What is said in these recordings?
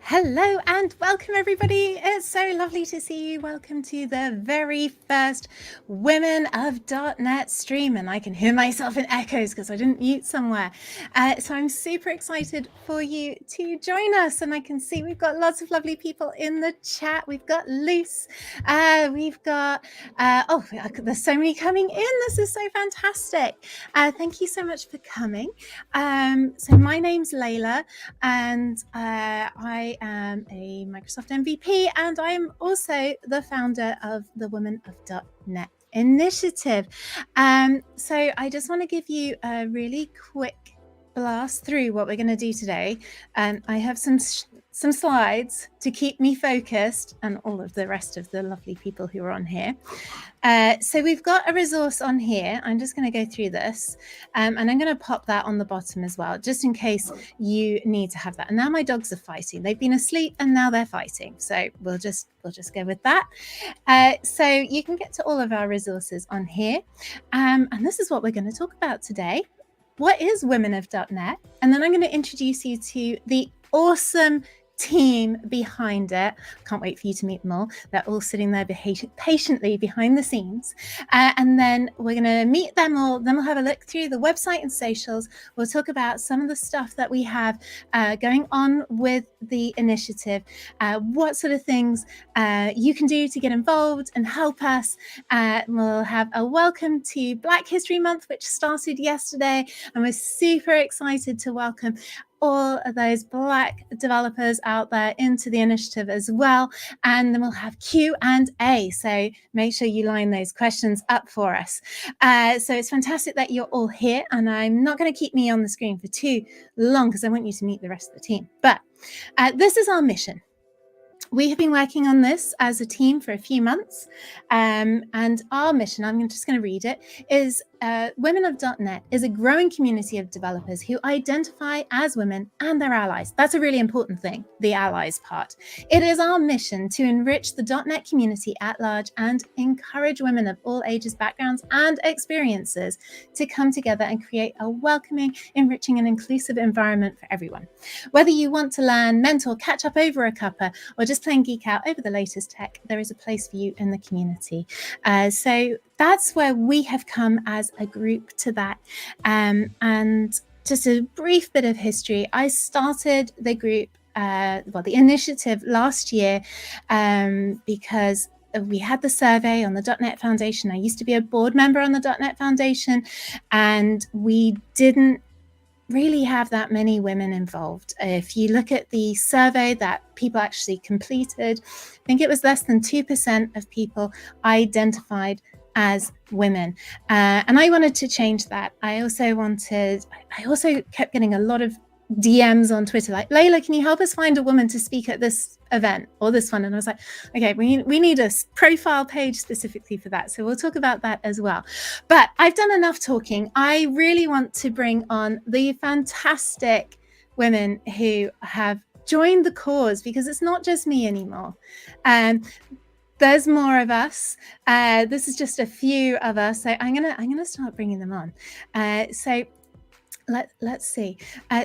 Hello and welcome everybody. It's so lovely to see you. Welcome to the very first Women of .NET stream, and I can hear myself in echoes because I didn't mute somewhere. So I'm super excited for you to join us, and I can see we've got lots of lovely people in the chat. We've got Luce, we've got, there's so many coming in. This is so fantastic. Thank you so much for coming. So my name's Layla, and I am a Microsoft MVP, and I'm also the founder of the Women of .NET initiative. So I just want to give you a really quick blast through what we're going to do today. I have some slides to keep me focused, and all of the rest of the lovely people who are on here. So we've got a resource on here. I'm just going to go through this, and I'm going to pop that on the bottom as well, just in case you need to have that. And now my dogs are fighting. They've been asleep and now they're fighting. So we'll just go with that. So you can get to all of our resources on here. And this is what we're going to talk about today. What is Women of .NET? And then I'm going to introduce you to the awesome team behind it. Can't wait for you to meet them all. They're all sitting there patiently behind the scenes. And then we're going to meet them all. Then we'll have a look through the website and socials. We'll talk about some of the stuff that we have going on with the initiative, what sort of things you can do to get involved and help us. We'll have a welcome to Black History Month, which started yesterday, and we're super excited to welcome all of those Black developers out there into the initiative as well. And then we'll have Q&A. So make sure you line those questions up for us. So it's fantastic that you're all here. And I'm not going to keep me on the screen for too long because I want you to meet the rest of the team. But this is our mission. We have been working on this as a team for a few months, and our mission, I'm just going to read it, is Women of .NET is a growing community of developers who identify as women and their allies. That's a really important thing, the allies part. It is our mission to enrich the .NET community at large and encourage women of all ages, backgrounds, and experiences to come together and create a welcoming, enriching, and inclusive environment for everyone. Whether you want to learn, mentor, catch up over a cuppa, or just plain geek out over the latest tech, there is a place for you in the community. So that's where we have come as a group to that. And just a brief bit of history. I started the group, the initiative last year because we had the survey on the .NET Foundation. I used to be a board member on the .NET Foundation, and we didn't really have that many women involved. If you look at the survey that people actually completed, I think it was less than 2% of people identified as women. And I wanted to change that. I also kept getting a lot of DMs on Twitter like, Layla, can you help us find a woman to speak at this event or this one? And I was like, okay, we need a profile page specifically for that. So we'll talk about that as well. But I've done enough talking. I really want to bring on the fantastic women who have joined the cause, because it's not just me anymore. There's more of us. This is just a few of us. So I'm gonna start bringing them on. So let's see.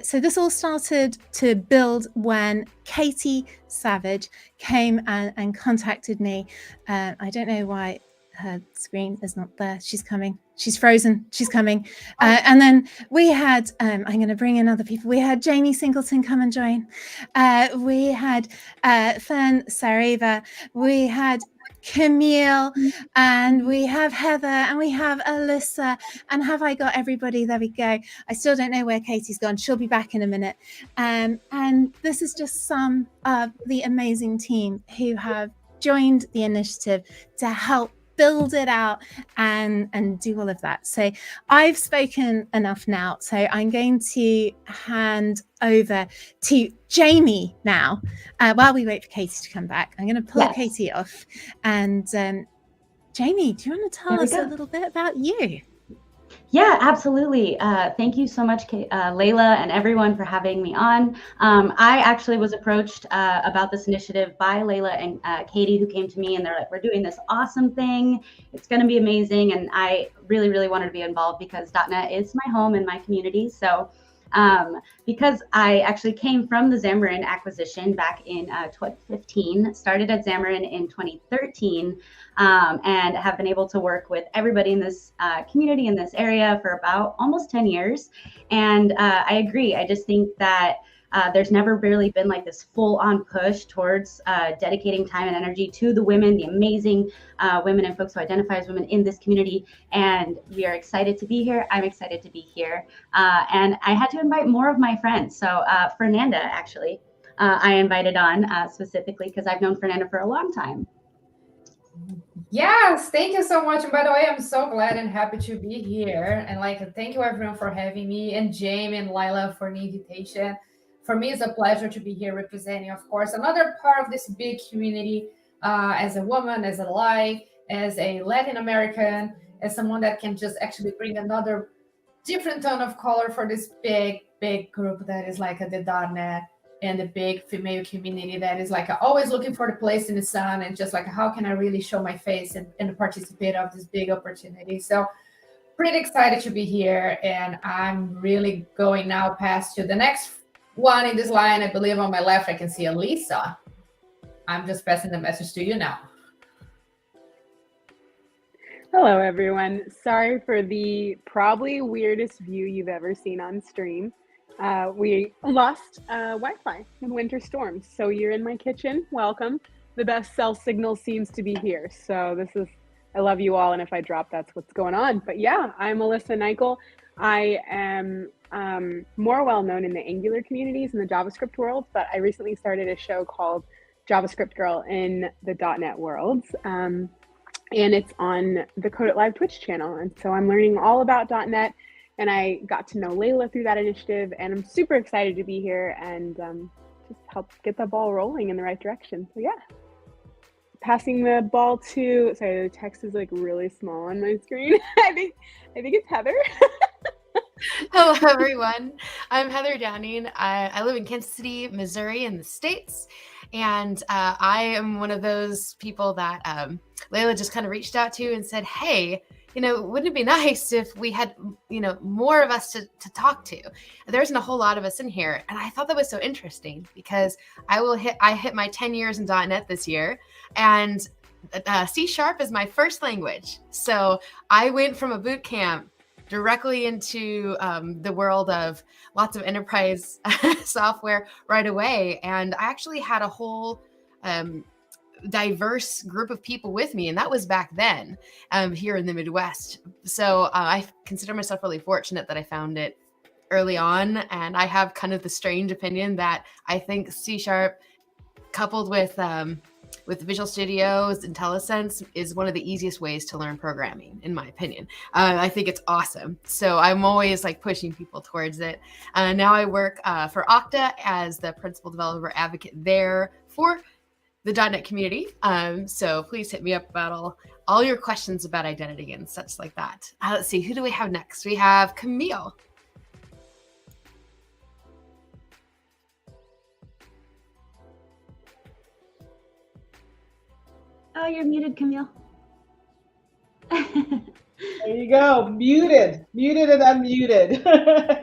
So this all started to build when Katie Savage came and contacted me. I don't know why her screen is not there. She's coming. She's frozen. She's coming. And then we had, I'm going to bring in other people. We had Jamie Singleton come and join. We had Fern Sareva. We had Camille, and we have Heather, and we have Alyssa. And have I got everybody? There we go. I still don't know where Katie's gone. She'll be back in a minute. And this is just some of the amazing team who have joined the initiative to help build it out and do all of that. So I've spoken enough now. So I'm going to hand over to Jamie now. While we wait for Katie to come back, I'm going to pull Katie off. And Jamie, do you want to tell us a little bit about you? Yeah, absolutely. Thank you so much, Layla, and everyone for having me on. I actually was approached about this initiative by Layla and Katie, who came to me, and they're like, we're doing this awesome thing. It's going to be amazing. And I really, really wanted to be involved because .NET is my home and my community. So because I actually came from the Xamarin acquisition back in 2015, started at Xamarin in 2013, and have been able to work with everybody in this community in this area for about almost 10 years. And I agree. I just think that there's never really been like this full-on push towards dedicating time and energy to the women, the amazing women and folks who identify as women in this community. And we are excited to be here. I'm excited to be here. And I had to invite more of my friends. So Fernanda, actually, I invited on specifically because I've known Fernanda for a long time. Yes, thank you so much. And by the way, I'm so glad and happy to be here. And thank you everyone for having me, and Jamie and Lila for the invitation. For me, it's a pleasure to be here representing, of course, another part of this big community as a woman, as a ally, as a Latin American, as someone that can just actually bring another different tone of color for this big group that is the .NET and the big female community that is always looking for the place in the sun and just how can I really show my face and participate of this big opportunity. So pretty excited to be here, and I'm really going now past to the next one in this line. I believe on my left I can see Elisa. I'm just passing the message to you now. Hello, everyone. Sorry for the probably weirdest view you've ever seen on stream. We lost Wi-Fi in winter storms, so you're in my kitchen. Welcome. The best cell signal seems to be here. So I love you all, and if I drop, that's what's going on. But yeah, I'm Alyssa Nichol. I am more well-known in the Angular communities in the JavaScript world, but I recently started a show called JavaScript Girl in the .NET world. And it's on the Code It Live Twitch channel. And so I'm learning all about .NET, and I got to know Layla through that initiative, and I'm super excited to be here and just help get the ball rolling in the right direction. So yeah, passing the ball to, sorry, the text is really small on my screen. I think it's Heather. Hello, everyone. I'm Heather Downing. I live in Kansas City, Missouri in the States. And I am one of those people that Layla just kind of reached out to and said, hey, wouldn't it be nice if we had, more of us to talk to? There isn't a whole lot of us in here. And I thought that was so interesting because I hit my 10 years in .NET this year, and C# is my first language. So I went from a boot camp directly into the world of lots of enterprise software right away. And I actually had a whole diverse group of people with me. And that was back then here in the Midwest. So I consider myself really fortunate that I found it early on. And I have kind of the strange opinion that I think C# coupled with Visual Studio's IntelliSense is one of the easiest ways to learn programming, in my opinion. I think it's awesome. So I'm always pushing people towards it. Now I work for Okta as the principal developer advocate there for the .NET community. So please hit me up about all your questions about identity and such like that. Let's see, who do we have next? We have Camille. Oh, you're muted, Camille. There you go. Muted and unmuted.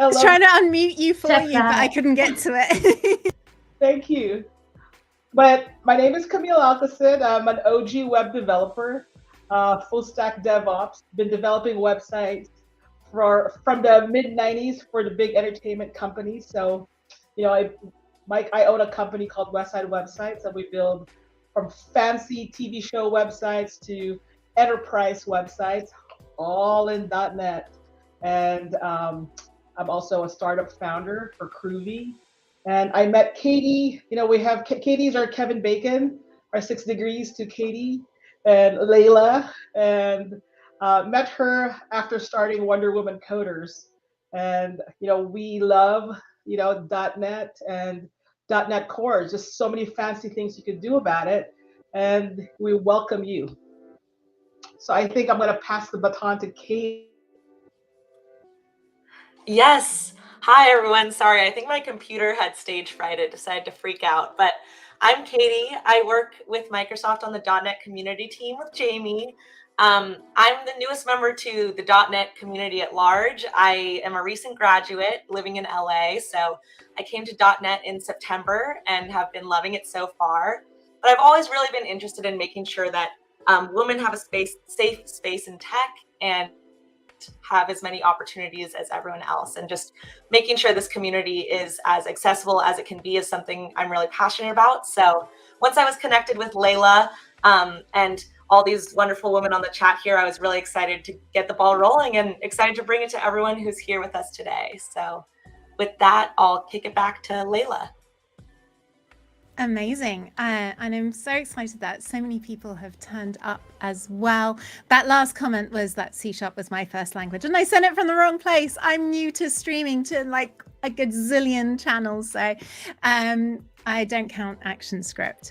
I was trying to unmute you for Check you, that. but I couldn't get to it. Thank you. But my name is Camille Alcacid. I'm an OG web developer, full stack DevOps. Been developing websites from the mid 90s for the big entertainment companies. So, I own a company called Westside Websites, and we build from fancy TV show websites to enterprise websites, all in .NET. And I'm also a startup founder for Groovy. And I met Katie. We have Katie's our Kevin Bacon, our 6 degrees to Katie, and Layla, and met her after starting Wonder Woman Coders. And we love .NET and .NET Core. Just so many fancy things you could do about it, and we welcome you. So I think I'm going to pass the baton to Katie. Yes. Hi, everyone. Sorry, I think my computer had stage fright. It decided to freak out. But I'm Katie. I work with Microsoft on the .NET community team with Jamie. I'm the newest member to the .NET community at large. I am a recent graduate living in LA, so I came to .NET in September and have been loving it so far. But I've always really been interested in making sure that women have a safe space in tech and have as many opportunities as everyone else, and just making sure this community is as accessible as it can be is something I'm really passionate about. So once I was connected with Layla and all these wonderful women on the chat here, I was really excited to get the ball rolling and excited to bring it to everyone who's here with us today. So with that, I'll kick it back to Layla. Amazing. And I'm so excited that so many people have turned up as well. That last comment was that C# was my first language and I sent it from the wrong place. I'm new to streaming to like a gazillion channels. So I don't count ActionScript.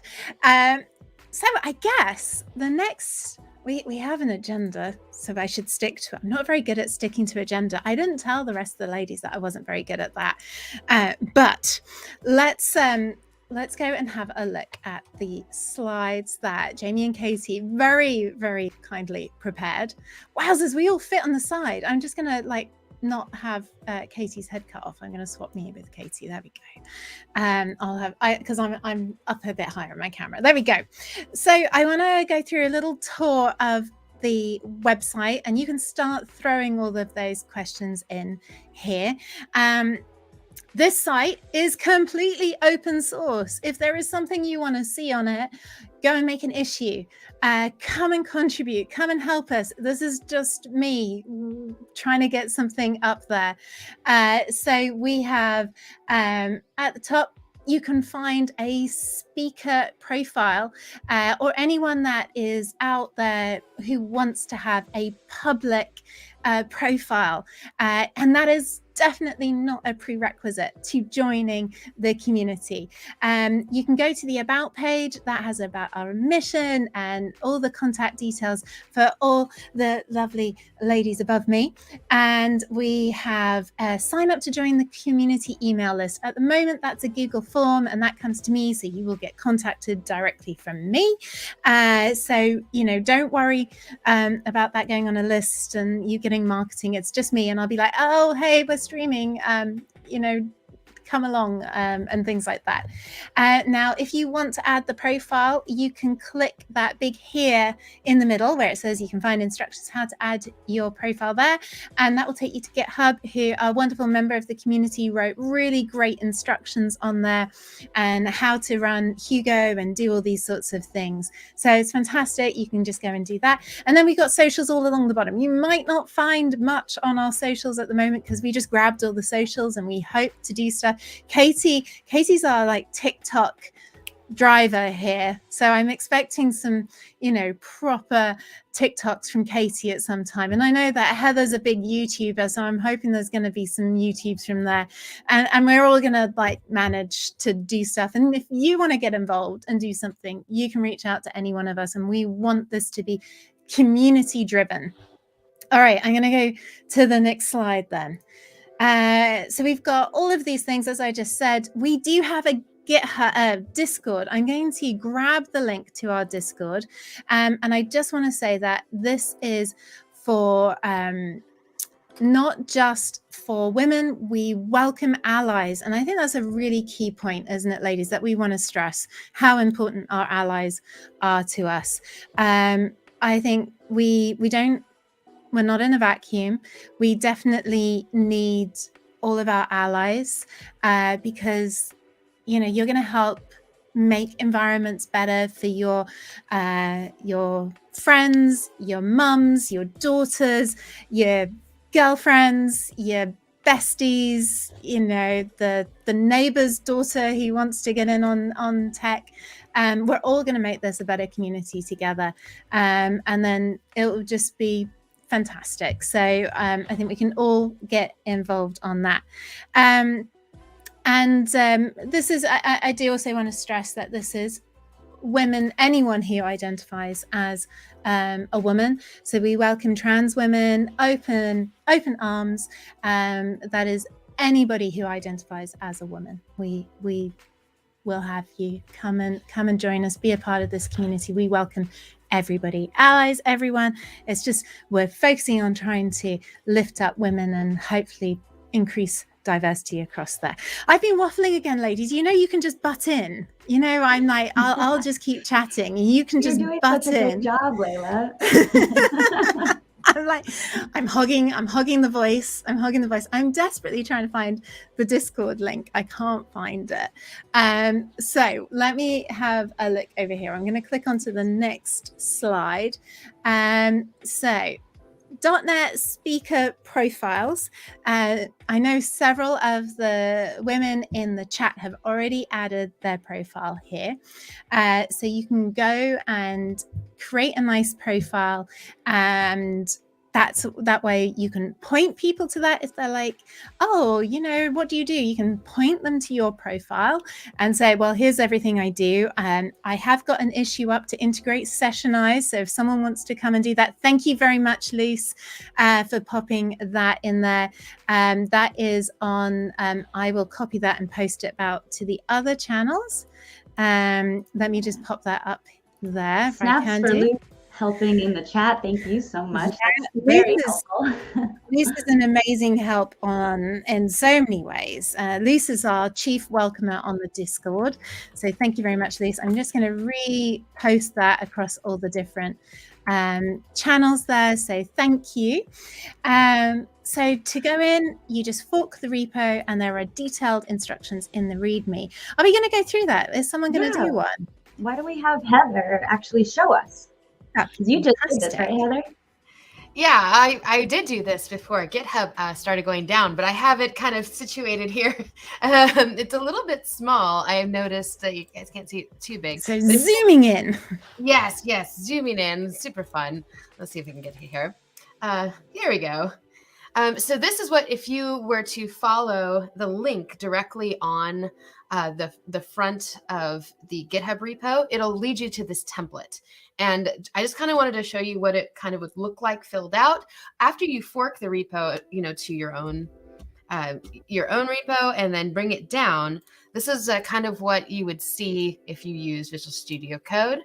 So I guess the next, we have an agenda, so I should stick to it. I'm not very good at sticking to agenda. I didn't tell the rest of the ladies that I wasn't very good at that. But let's go and have a look at the slides that Jamie and Katie very, very kindly prepared. Wowzers, we all fit on the side. I'm just going to like not have Katie's head cut off. I'm going to swap me with Katie. There we go. I'll have, because I'm up a bit higher on my camera. There we go. So I want to go through a little tour of the website and you can start throwing all of those questions in here. This site is completely open source. If there is something you want to see on it, go and make an issue. Come and contribute. Come and help us. This is just me trying to get something up there. So we have at the top, you can find a speaker profile or anyone that is out there who wants to have a public profile. And that is definitely not a prerequisite to joining the community. You can go to the About page that has about our mission and all the contact details for all the lovely ladies above me. And we have sign up to join the community email list. At the moment, that's a Google form and that comes to me, so you will get contacted directly from me. So, you know, don't worry about that going on a list and you getting marketing. It's just me, and I'll be like, oh, hey, we're streaming, you know, come along, and things like that. Now, if you want to add the profile, you can click that big here in the middle where it says you can find instructions how to add your profile there, and that will take you to GitHub, who a wonderful member of the community wrote really great instructions on there and how to run Hugo and do all these sorts of things. So it's fantastic. You can just go and do that. And then we've got socials all along the bottom. You might not find much on our socials at the moment because we just grabbed all the socials and we hope to do stuff. Katie's our like TikTok driver here, so I'm expecting some, you know, proper TikToks from Katie at some time. And I know that Heather's a big YouTuber, so I'm hoping there's going to be some YouTubes from there, and we're all going to like manage to do stuff. And if you want to get involved and do something, you can reach out to any one of us, and we want this to be community driven. All right, I'm going to go to the next slide then. So we've got all of these things, as I just said. We do have a GitHub Discord. I'm going to grab the link to our Discord, and I just want to say that this is for not just for women. We welcome allies, and I think that's a really key point, isn't it, ladies, that we want to stress how important our allies are to us. I think we're not in a vacuum. We definitely need all of our allies because, you know, you're going to help make environments better for your friends, your mums, your daughters, your girlfriends, your besties, you know, the neighbor's daughter who wants to get in on tech. We're all going to make this a better community together. And then it will just be fantastic. So I think we can all get involved on that. This is, I do also want to stress that this is women, anyone who identifies as a woman. So we welcome trans women, open arms. That is anybody who identifies as a woman. We will have you come and join us, be a part of this community. We welcome everybody, allies, everyone. It's just we're focusing on trying to lift up women and hopefully increase diversity across there. I've been waffling again, ladies. You can just butt in. I'm like, I'll just keep chatting and you can You're just doing butt such a in. good job, Layla. I'm hogging the voice. I'm desperately trying to find the Discord link. I can't find it. So let me have a look over here. I'm going to click onto the next slide. So .NET speaker profiles. I know several of the women in the chat have already added their profile here. So you can go and create a nice profile, and that way you can point people to that if they're like, oh, what do? You can point them to your profile and say, well, here's everything I do. I have got an issue up to integrate Sessionize. So if someone wants to come and do that, thank you very much, Luce, for popping that in there. That is on, I will copy that and post it out to the other channels. Let me just pop that up there. Snaps for Luce helping in the chat. Thank you so much. Yeah, very helpful. Luce is an amazing help in so many ways. Luce is our chief welcomer on the Discord. So thank you very much, Luce. I'm just going to repost that across all the different channels there. So thank you. So to go in, you just fork the repo and there are detailed instructions in the README. Are we going to go through that? Is someone going to do one? Why don't we have Heather actually show us? Because you just did this, right, Heather? Yeah, I did do this before GitHub started going down, but I have it kind of situated here. It's a little bit small. I have noticed that you guys can't see it too big. So zooming in. Yes, zooming in. Super fun. Let's see if we can get here. Here we go. So this is what, if you were to follow the link directly on the front of the GitHub repo, it'll lead you to this template. And I just kind of wanted to show you what it kind of would look like filled out after you fork the repo, to your own repo and then bring it down. This is kind of what you would see if you use Visual Studio Code.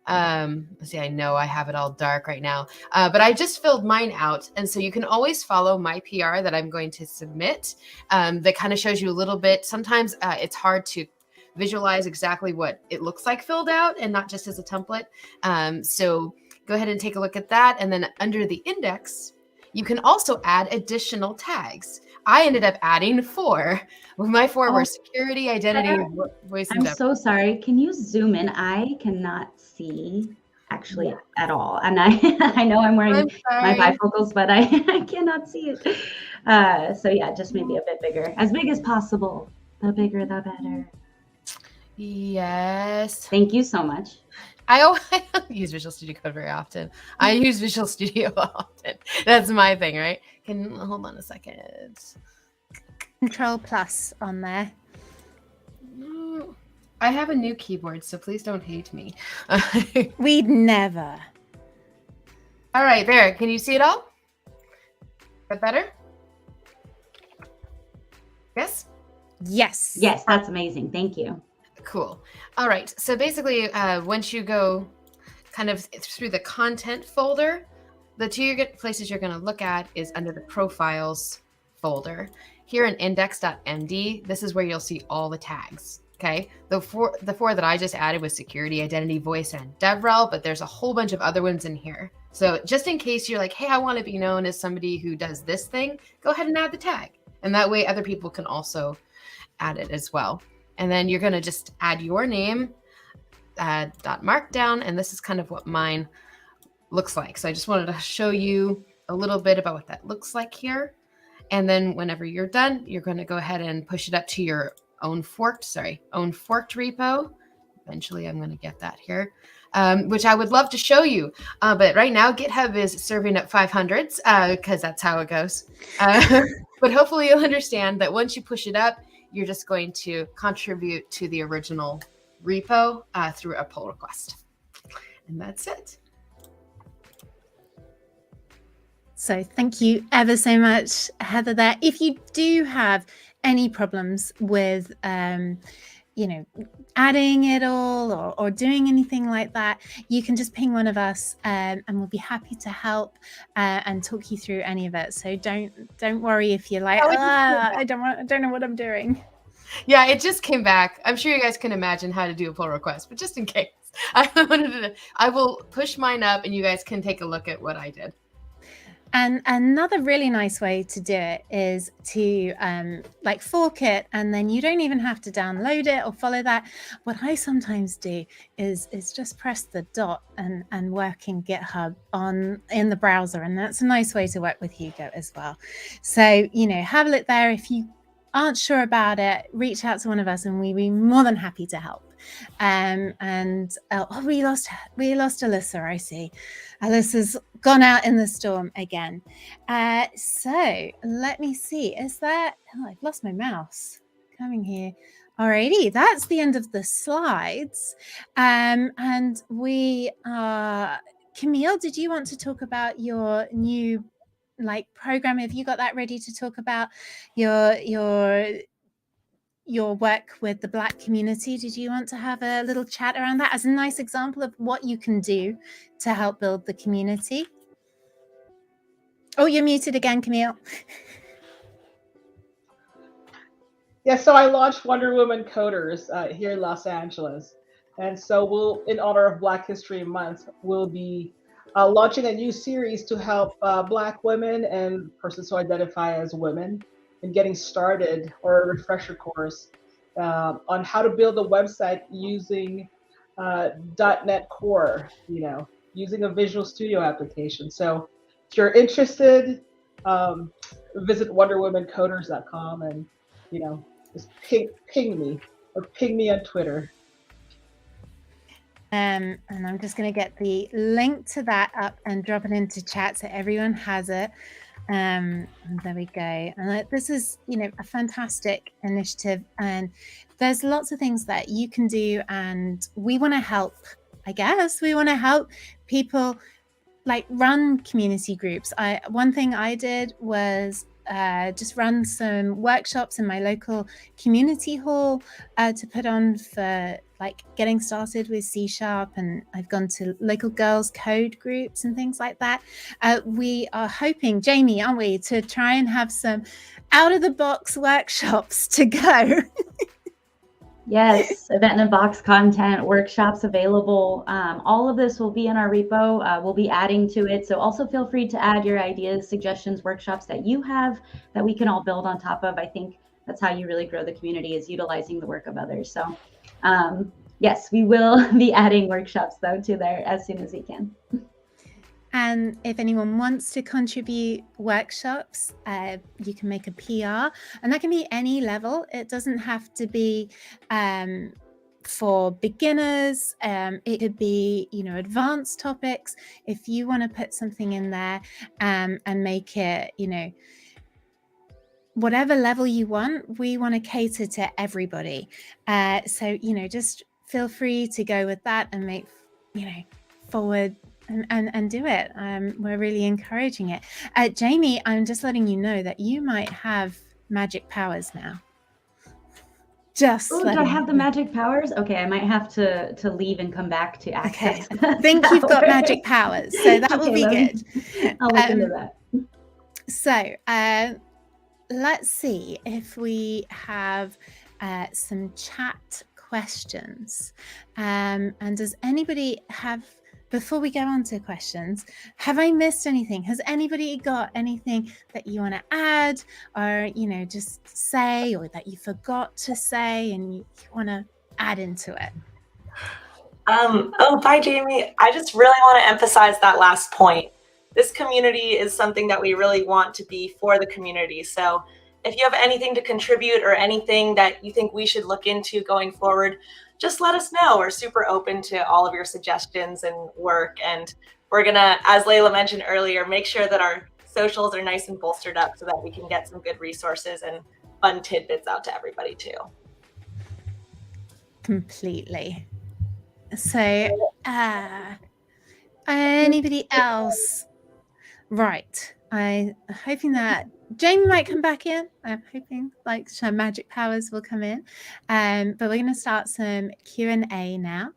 Let's see, I know I have it all dark right now, but I just filled mine out. And so you can always follow my PR that I'm going to submit. That kind of shows you a little bit. Sometimes it's hard to visualize exactly what it looks like filled out and not just as a template. So go ahead and take a look at that. And then under the index, you can also add additional tags. I ended up adding 4. My 4 were security, identity, voice, and I'm so sorry. Can you zoom in? I cannot see actually at all. And I know I'm wearing my bifocals, but I cannot see it. So yeah, just maybe a bit bigger. As big as possible. The bigger, the better. Yes. Thank you so much. I don't use Visual Studio Code very often. I use Visual Studio often. That's my thing, right? Hold on a second. Control plus on there. I have a new keyboard, so please don't hate me. We'd never. All right, there. Can you see it all? Is that better? Yes? Yes. Yes, that's amazing. Thank you. Cool. All right. So basically, once you go kind of through the content folder, the 2 places you're going to look at is under the profiles folder. Here in index.md, this is where you'll see all the tags. Okay. The four that I just added was security, identity, voice, and DevRel, but there's a whole bunch of other ones in here. So just in case you're like, hey, I want to be known as somebody who does this thing, go ahead and add the tag. And that way other people can also add it as well. And then you're going to just add your name, dot markdown, and this is kind of what mine looks like. So I just wanted to show you a little bit about what that looks like here. And then whenever you're done, you're going to go ahead and push it up to your own forked repo. Eventually, I'm going to get that here, which I would love to show you. But right now, GitHub is serving up 500s because that's how it goes. But hopefully you'll understand that once you push it up, you're just going to contribute to the original repo through a pull request. And that's it. So thank you ever so much, Heather, there. If you do have any problems with adding it all or doing anything like that, you can just ping one of us, and we'll be happy to help and talk you through any of it. So don't worry if you're like, I don't know what I'm doing. Yeah, it just came back. I'm sure you guys can imagine how to do a pull request, but just in case, I will push mine up, and you guys can take a look at what I did. And another really nice way to do it is to fork it, and then you don't even have to download it or follow that. What I sometimes do is just press the dot and work in GitHub in the browser, and that's a nice way to work with Hugo as well. So have a look there. If you aren't sure about it, reach out to one of us, and we'd be more than happy to help. We lost Alyssa. I see. Alyssa's gone out in the storm again. So let me see. Is that? Oh, I've lost my mouse. Coming here. Alrighty, that's the end of the slides. And we are. Camille, did you want to talk about your new program? Have you got that ready to talk about your work with the Black community? Did you want to have a little chat around that as a nice example of what you can do to help build the community? Oh, you're muted again, Camille. Yeah, so I launched Wonder Woman Coders here in Los Angeles. And so in honor of Black History Month, we'll be launching a new series to help Black women and persons who identify as women in getting started, or a refresher course on how to build a website using .NET Core, using a Visual Studio application. So if you're interested, visit wonderwomancoders.com and, just ping me, or ping me on Twitter. And I'm just going to get the link to that up and drop it into chat so everyone has it. And there we go. And this is, a fantastic initiative, and there's lots of things that you can do, and we want to help. I guess we want to help people run community groups. One thing I did was just run some workshops in my local community hall to put on for getting started with C#, and I've gone to local girls code groups and things like that. We are hoping, Jamie, aren't we, to try and have some out of the box workshops to go. Yes, event in a box content, workshops available. All of this will be in our repo. We'll be adding to it. So also feel free to add your ideas, suggestions, workshops that you have that we can all build on top of. I think that's how you really grow the community, is utilizing the work of others. So yes, we will be adding workshops though to there as soon as we can. And if anyone wants to contribute workshops, you can make a PR, and that can be any level. It doesn't have to be for beginners. It could be, advanced topics. If you want to put something in there and make it, whatever level you want, we want to cater to everybody. So, just feel free to go with that and make, forward and do it. We're really encouraging it. Jamie, I'm just letting you know that you might have magic powers now. Just do I have the magic powers? Okay, I might have to leave and come back to access. Okay, I think you've got magic powers, so that will be good. I'll look into that. So let's see if we have some chat questions. And does anybody have, before we go on to questions, have I missed anything? Has anybody got anything that you want to add, or, just say, or that you forgot to say and you want to add into it? Bye, Jamie. I just really want to emphasize that last point. This community is something that we really want to be for the community. So if you have anything to contribute or anything that you think we should look into going forward, just let us know. We're super open to all of your suggestions and work. And we're going to, as Layla mentioned earlier, make sure that our socials are nice and bolstered up so that we can get some good resources and fun tidbits out to everybody too. Completely. So anybody else? Right. I'm hoping that Jamie might come back in. I'm hoping like her magic powers will come in. But we're going to start some Q&A now.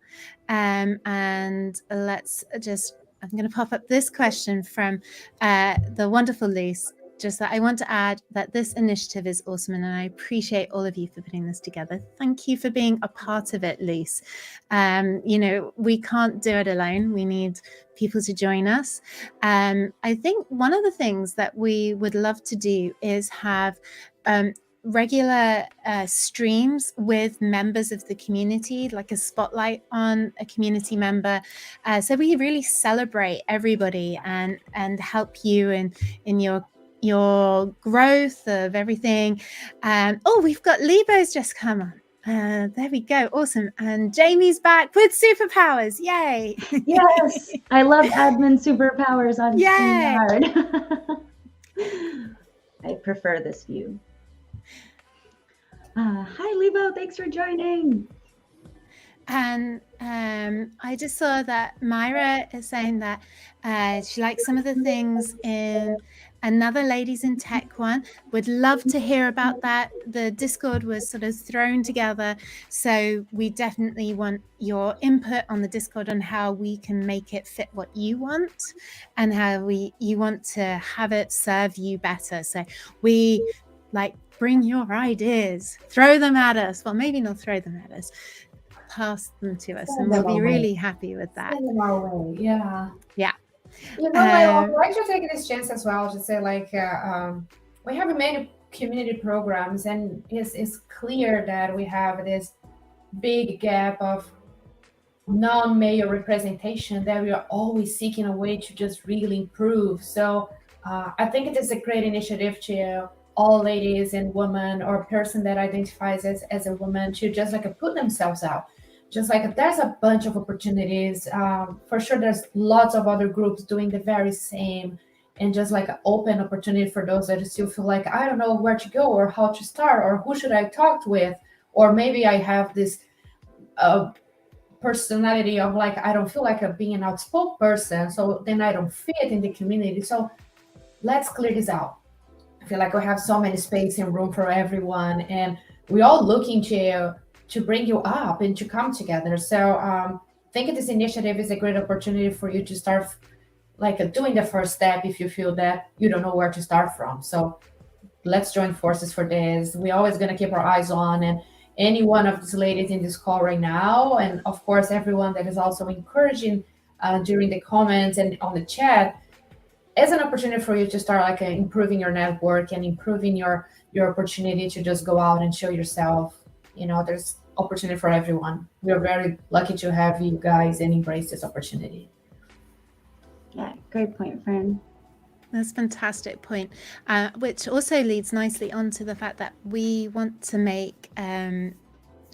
And let's just, I'm going to pop up this question from the wonderful Luce. Just that I want to add that this initiative is awesome, and I appreciate all of you for putting this together. Thank you for being a part of it, Luce. You know, we can't do it alone. We need people to join us. I think one of the things that we would love to do is have regular streams with members of the community, like a spotlight on a community member, so we really celebrate everybody and help you in your growth of everything. Oh, we've got Lebo's just come on. There we go. Awesome. And Jamie's back with superpowers. Yay. Yes. I love admin superpowers on Yay. StreamYard. I prefer this view. Hi, Lebo. Thanks for joining. And I just saw that Myra is saying that she likes some of the things in another Ladies in Tech one. Would love to hear about that. The Discord was sort of thrown together, so we definitely want your input on the Discord on how we can make it fit what you want and how you want to have it serve you better. So we like bring your ideas, throw them at us. Well, maybe not throw them at us. Pass them to us, and we'll be really happy with that. Send them our way. Yeah. Yeah. You know, I would like to take this chance as well to say, like, we have many community programs, and it's clear that we have this big gap of non-male representation that we are always seeking a way to just really improve. So I think it is a great initiative to all ladies and women or person that identifies as a woman to just like put themselves out. Just like there's a bunch of opportunities. For sure, there's lots of other groups doing the very same, and just like an open opportunity for those that still feel like, I don't know where to go or how to start or who should I talk with, or maybe I have this personality of like, I don't feel like being an outspoken person, so then I don't fit in the community. So let's clear this out. I feel like we have so many space and room for everyone, and we're all looking to bring you up and to come together. So I think this initiative is a great opportunity for you to start like doing the first step if you feel that you don't know where to start from. So let's join forces for this. We're always going to keep our eyes on, and any one of these ladies in this call right now, and of course everyone that is also encouraging during the comments and on the chat, as an opportunity for you to start like improving your network and improving your opportunity to just go out and show yourself. You know, there's opportunity for everyone. We're very lucky to have you guys and embrace this opportunity. Yeah, great point, friend. That's a fantastic point, which also leads nicely on to the fact that we want to make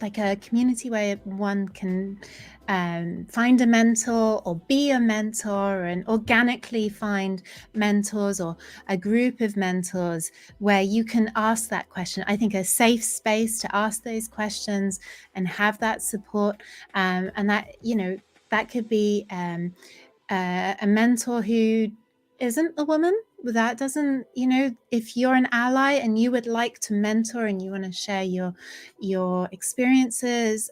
like a community where one can find a mentor or be a mentor and organically find mentors or a group of mentors where you can ask that question. I think a safe space to ask those questions and have that support, and that, you know, that could be a mentor who isn't a woman. That doesn't, you know, if you're an ally and you would like to mentor and you want to share your experiences,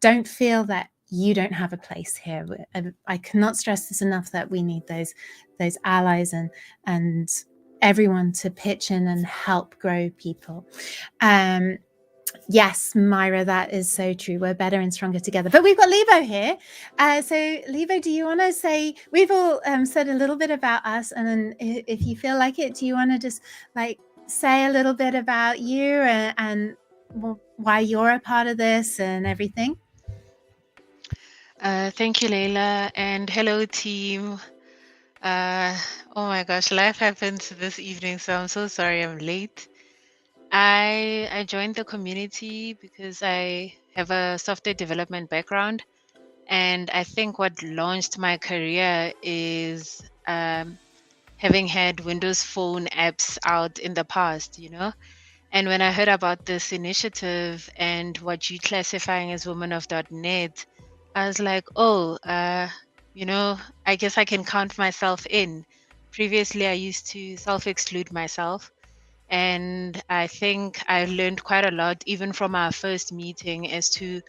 don't feel that you don't have a place here. I cannot stress this enough that we need those allies and everyone to pitch in and help grow people. Yes, Myra, that is so true. We're better and stronger together. But we've got Lebo here. So Lebo, do you want to say, we've all said a little bit about us, and then if you feel like it, do you want to just like say a little bit about you and why you're a part of this and everything? Thank you, Layla, and hello, team. Oh my gosh, life happens this evening, so I'm so sorry I'm late. I joined the community because I have a software development background, and I think what launched my career is having had Windows Phone apps out in the past, you know? And when I heard about this initiative and what you're classifying as Women of .NET, I was like, oh, you know, I guess I can count myself in. previously I used to self-exclude myself. And I think I learned quite a lot, even from our first meeting, as to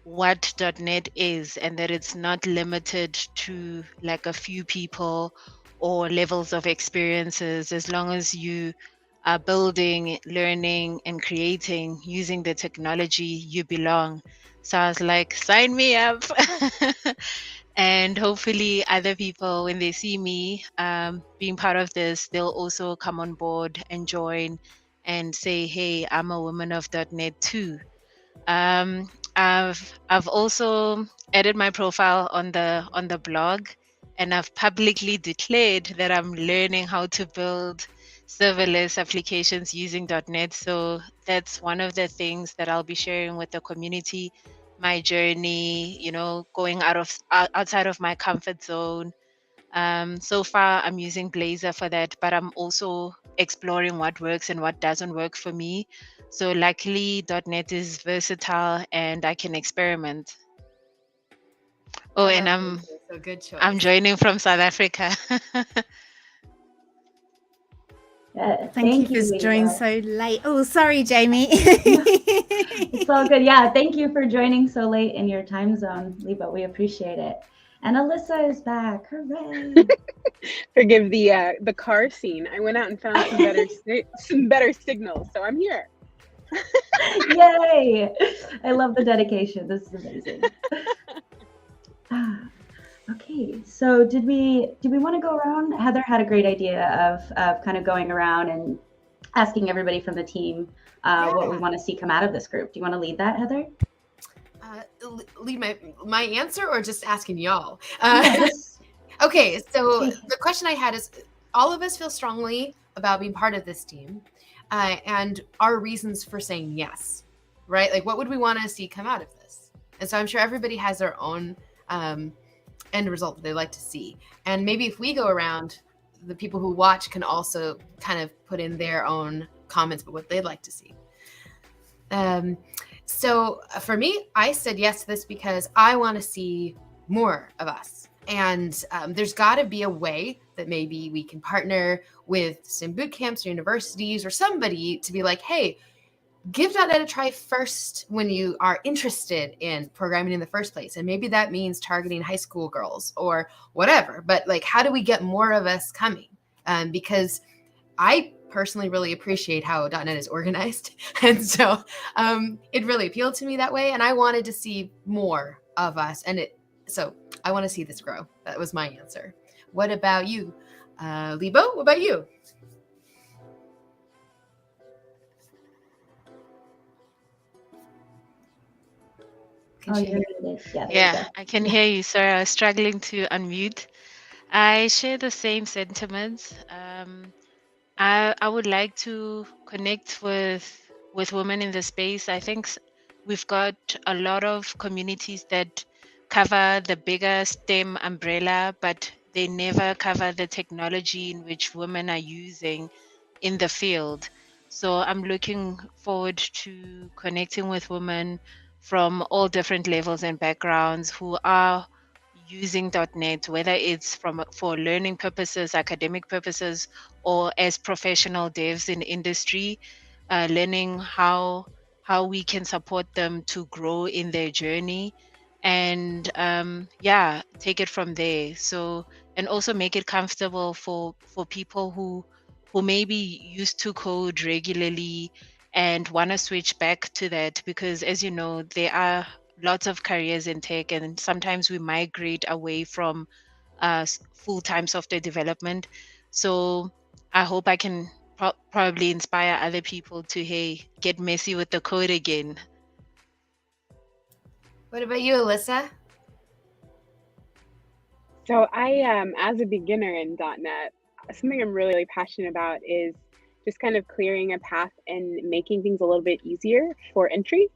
what .NET is, and that it's not limited to like a few people or levels of experiences. As long as you are building, learning, and creating using the technology, you belong. So I was like, sign me up. And hopefully other people, when they see me being part of this, they'll also come on board and join and say, hey, I'm a woman of .NET too. um, I've also added my profile on the blog, and I've publicly declared that I'm learning how to build serverless applications using .NET. So that's one of the things that I'll be sharing with the community, my journey, going outside of my comfort zone. So far, I'm using Blazor for that, but I'm also exploring what works and what doesn't work for me. So luckily, .NET is versatile and I can experiment. Oh, I and love I'm Blazor, so good choice. I'm joining from South Africa. Thank you for Lisa. joining so late. Oh, sorry, Jamie. It's all good. Yeah, thank you for joining so late in your time zone, Liba. We appreciate it. And Alyssa is back. Hooray! Forgive the car scene. I went out and found some better signals, so I'm here. Yay! I love the dedication. This is amazing. Okay, so did we want to go around? Heather had a great idea of kind of going around and asking everybody from the team what we want to see come out of this group. Do you want to lead that, Heather? Lead my answer, or just asking y'all? Yes. Okay, so the question I had is, all of us feel strongly about being part of this team, and our reasons for saying yes, right? Like, what would we want to see come out of this? And so I'm sure everybody has their own end result that they like to see. And maybe if we go around, the people who watch can also kind of put in their own comments about what they'd like to see. So for me, I said yes to this because I want to see more of us. And there's got to be a way that maybe we can partner with some boot camps or universities or somebody to be like, hey, give .NET a try first when you are interested in programming in the first place. And maybe that means targeting high school girls or whatever. But like, how do we get more of us coming? Because I personally really appreciate how .NET is organized. And so it really appealed to me that way. And I wanted to see more of us. So I want to see this grow. That was my answer. What about you? Libo, what about you? Yeah, I can hear you. Sorry, I was struggling to unmute. I share the same sentiments. I would like to connect with women in the space. I think we've got a lot of communities that cover the bigger STEM umbrella, but they never cover the technology in which women are using in the field. So I'm looking forward to connecting with women from all different levels and backgrounds who are using .NET, whether it's for learning purposes, academic purposes, or as professional devs in industry, learning how we can support them to grow in their journey, and take it from there. So, and also make it comfortable for people who maybe used to code regularly and want to switch back to that, because as you know, there are lots of careers in tech, and sometimes we migrate away from full-time software development. So I hope I can probably inspire other people to, hey, get messy with the code again. What about you, Alyssa? So I, as a beginner in .NET, something I'm really passionate about is just kind of clearing a path and making things a little bit easier for entry.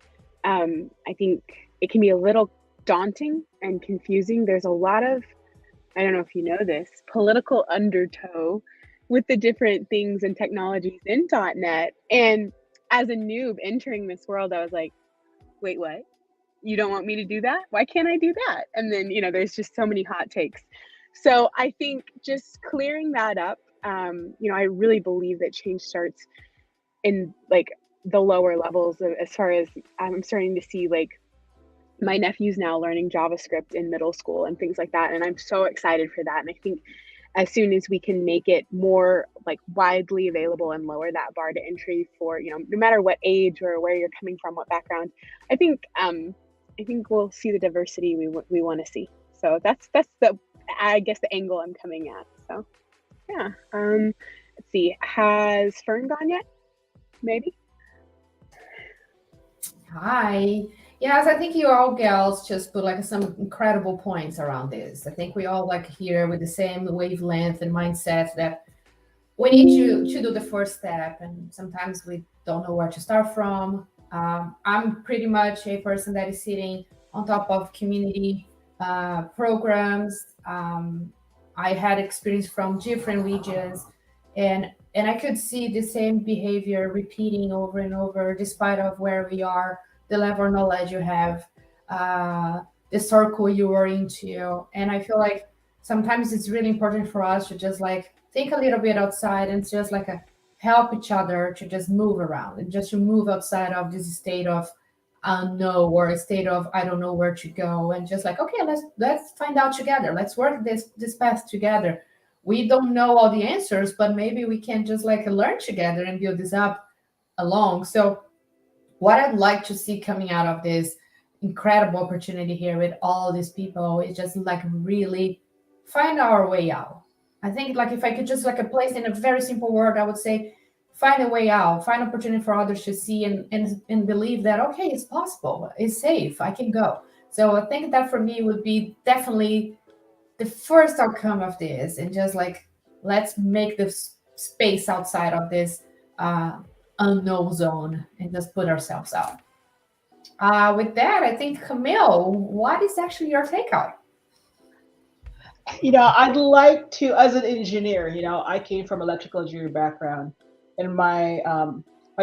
I think it can be a little daunting and confusing. There's a lot of, I don't know if you know this, political undertow with the different things and technologies in .NET. And as a noob entering this world, I was like, wait, what? You don't want me to do that? Why can't I do that? And then, there's just so many hot takes. So I think just clearing that up, I really believe that change starts in like the lower levels as far as I'm starting to see like my nephew's now learning JavaScript in middle school and things like that. And I'm so excited for that. And I think as soon as we can make it more like widely available and lower that bar to entry for, no matter what age or where you're coming from, what background, I think we'll see the diversity we want to see. So that's the, I guess, the angle I'm coming at. So yeah. Let's see. Has Fern gone yet? Maybe. Hi. Yes, I think you all gals just put like some incredible points around this. I think we all like here with the same wavelength and mindset that we need to do the first step, and sometimes we don't know where to start from. I'm pretty much a person that is sitting on top of community programs. I had experience from different regions, and I could see the same behavior repeating over and over, despite of where we are, the level of knowledge you have, the circle you are into. And I feel like sometimes it's really important for us to just like think a little bit outside and just like help each other to just move around and just to move outside of this state of unknown or a state of I don't know where to go, and just like, okay, let's find out together. Let's work this path together. We don't know all the answers, but maybe we can just like learn together and build this up along. So what I'd like to see coming out of this incredible opportunity here with all these people is just like really find our way out. I think like if I could just like place in a very simple word, I would say find a way out, find opportunity for others to see and believe that, okay, it's possible, it's safe, I can go. So I think that for me would be definitely the first outcome of this, and just like, let's make this space outside of this unknown zone and just put ourselves out. With that, I think, Camille, what is actually your takeout? I'd like to, as an engineer, I came from electrical engineering background, and my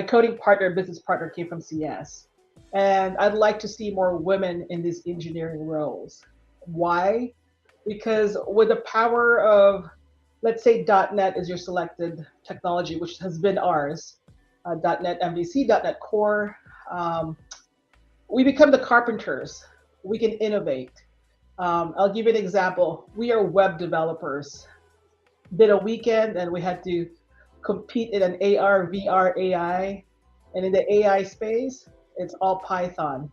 coding partner, business partner, came from CS. And I'd like to see more women in these engineering roles. Why? Because with the power of, let's say, .NET is your selected technology, which has been ours, .NET MVC, .NET Core, we become the carpenters. We can innovate. I'll give you an example. We are web developers. Did a weekend and we had to compete in an AR, VR, AI. And in the AI space, it's all Python.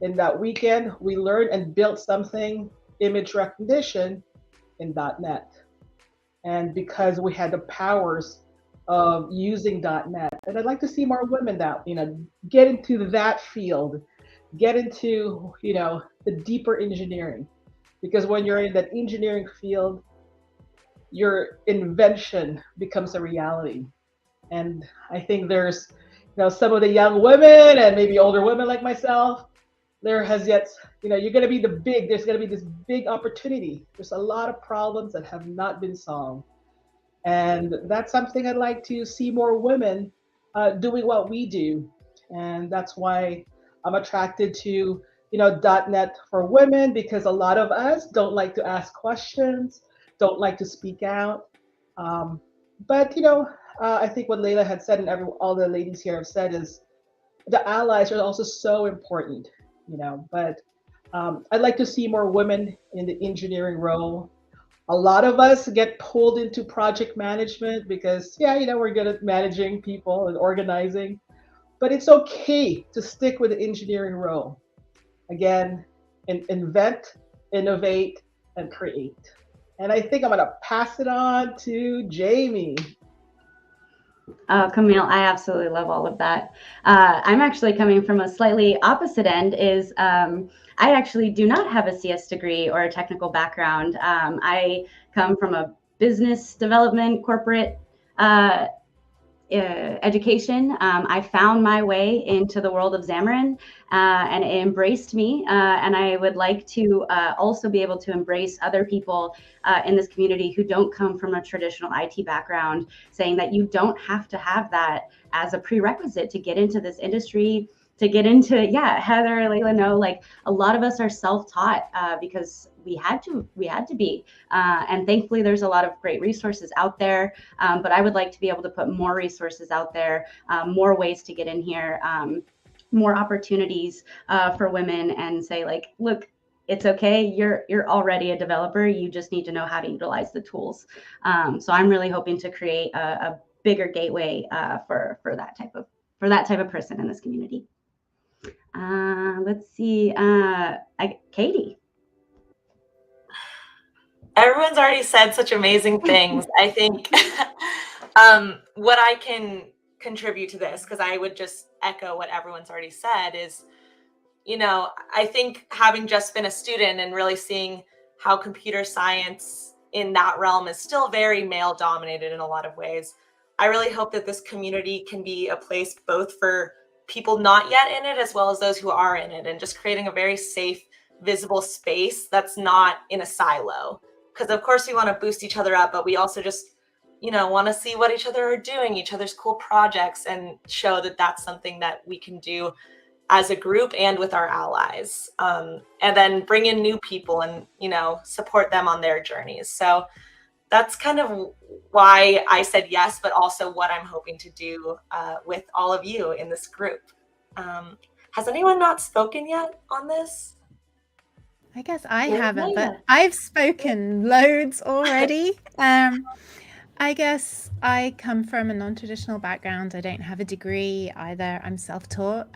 In that weekend, we learned and built something, image recognition, in .NET. And because we had the powers of using .NET, and I'd like to see more women that, get into that field, get into, the deeper engineering. Because when you're in that engineering field, your invention becomes a reality. And I think there's, some of the young women and maybe older women like myself, there has yet, you're going to be there's going to be this big opportunity. There's a lot of problems that have not been solved. And that's something I'd like to see more women doing what we do. And that's why I'm attracted to, .NET for women, because a lot of us don't like to ask questions, don't like to speak out. But, I think what Layla had said and all the ladies here have said is the allies are also so important, but I'd like to see more women in the engineering role. A lot of us get pulled into project management because, we're good at managing people and organizing, but it's okay to stick with the engineering role. Again, invent, innovate, and create. And I think I'm going to pass it on to Jamie. Camille, I absolutely love all of that. I'm actually coming from a slightly opposite end. I actually do not have a CS degree or a technical background. I come from a business development, corporate education. I found my way into the world of Xamarin, and it embraced me. And I would like to also be able to embrace other people in this community who don't come from a traditional IT background, saying that you don't have to have that as a prerequisite to get into this industry. to get into it. Yeah, Heather, Layla know, like a lot of us are self-taught because we had to be. And thankfully, there's a lot of great resources out there. But I would like to be able to put more resources out there, more ways to get in here, more opportunities for women, and say like, look, it's okay. You're already a developer. You just need to know how to utilize the tools. So I'm really hoping to create a bigger gateway for that type of person in this community. Let's see, Katie. Everyone's already said such amazing things. I think what I can contribute to this, because I would just echo what everyone's already said, is, you know, I think having just been a student and really seeing how computer science in that realm is still very male dominated in a lot of ways, I really hope that this community can be a place both for people not yet in it as well as those who are in it, and just creating a very safe, visible space that's not in a silo. Because of course we want to boost each other up, but we also just, you know, want to see what each other are doing, each other's cool projects, and show that that's something that we can do as a group and with our allies, and then bring in new people and, you know, support them on their journeys. So that's kind of why I said yes, but also what I'm hoping to do with all of you in this group. Has anyone not spoken yet on this? I guess I Yeah, haven't, yeah. but I've spoken loads already. I guess I come from a non-traditional background. I don't have a degree either. I'm self-taught.